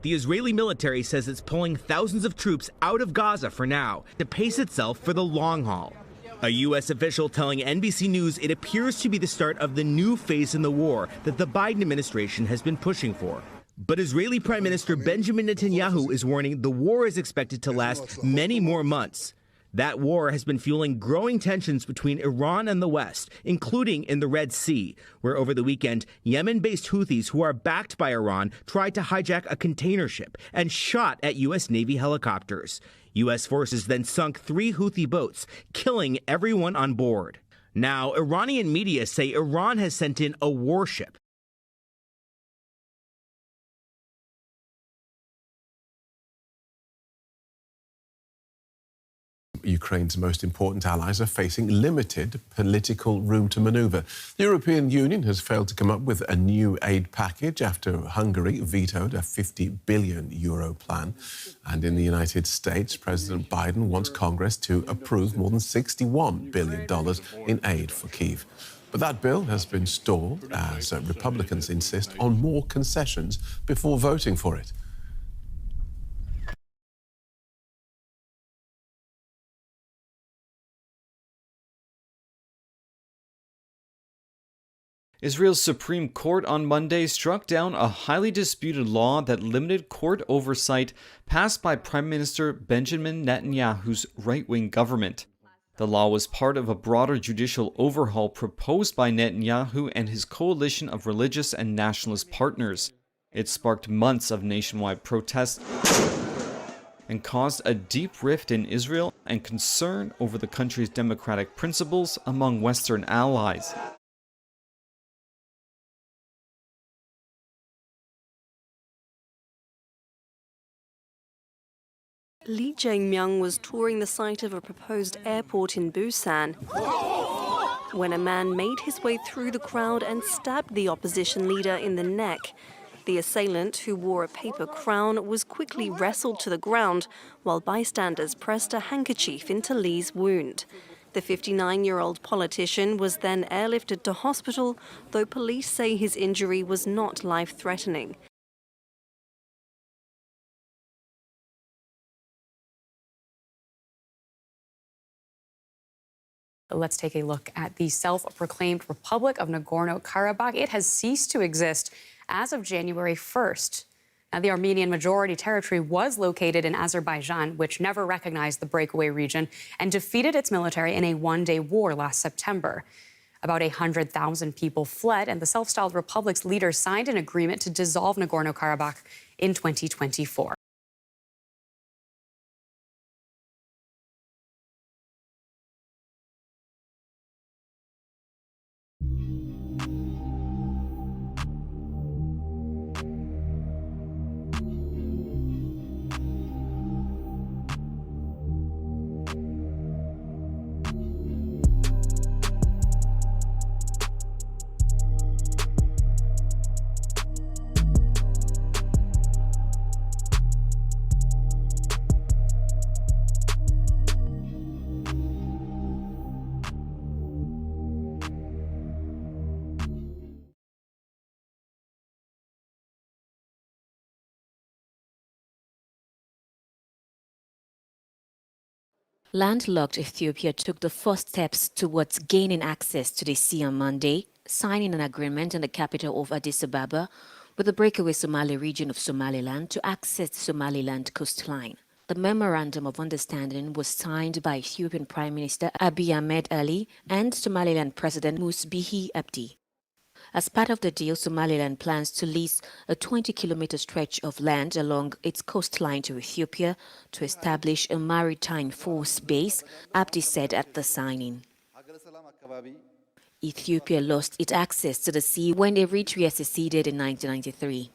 The Israeli military says it's pulling thousands of troops out of Gaza for now to pace itself for the long haul. A U.S. official telling NBC News it appears to be the start of the new phase in the war that the Biden administration has been pushing for. But Israeli Prime Minister Benjamin Netanyahu is warning the war is expected to last many more months. That war has been fueling growing tensions between Iran and the West, including in the Red Sea, where over the weekend, Yemen-based Houthis who are backed by Iran tried to hijack a container ship and shot at U.S. Navy helicopters. U.S. forces then sunk 3 Houthi boats, killing everyone on board. Now, Iranian media say Iran has sent in a warship. Ukraine's most important allies are facing limited political room to manoeuvre. The European Union has failed to come up with a new aid package after Hungary vetoed a €50 billion plan. And in the United States, President Biden wants Congress to approve more than $61 billion in aid for Kyiv. But that bill has been stalled as Republicans insist on more concessions before voting for it. Israel's Supreme Court on Monday struck down a highly disputed law that limited court oversight passed by Prime Minister Benjamin Netanyahu's right-wing government. The law was part of a broader judicial overhaul proposed by Netanyahu and his coalition of religious and nationalist partners. It sparked months of nationwide protests and caused a deep rift in Israel and concern over the country's democratic principles among Western allies. Lee Jae-myung was touring the site of a proposed airport in Busan when a man made his way through the crowd and stabbed the opposition leader in the neck. The assailant, who wore a paper crown, was quickly wrestled to the ground while bystanders pressed a handkerchief into Lee's wound. The 59-year-old politician was then airlifted to hospital, though police say his injury was not life-threatening. Let's take a look at the self-proclaimed Republic of Nagorno-Karabakh. It has ceased to exist as of January 1st. Now, the Armenian majority territory was located in Azerbaijan, which never recognized the breakaway region and defeated its military in a one-day war last September. About 100,000 people fled, and the self-styled republic's leaders signed an agreement to dissolve Nagorno-Karabakh in 2024. Landlocked Ethiopia took the first steps towards gaining access to the sea on Monday, signing an agreement in the capital of Addis Ababa with the breakaway Somali region of Somaliland to access the Somaliland coastline. The Memorandum of Understanding was signed by Ethiopian Prime Minister Abiy Ahmed Ali and Somaliland President Bihi Abdi. As part of the deal, Somaliland plans to lease a 20-kilometer stretch of land along its coastline to Ethiopia to establish a maritime force base, Abdi said at the signing. Ethiopia lost its access to the sea when Eritrea seceded in 1993.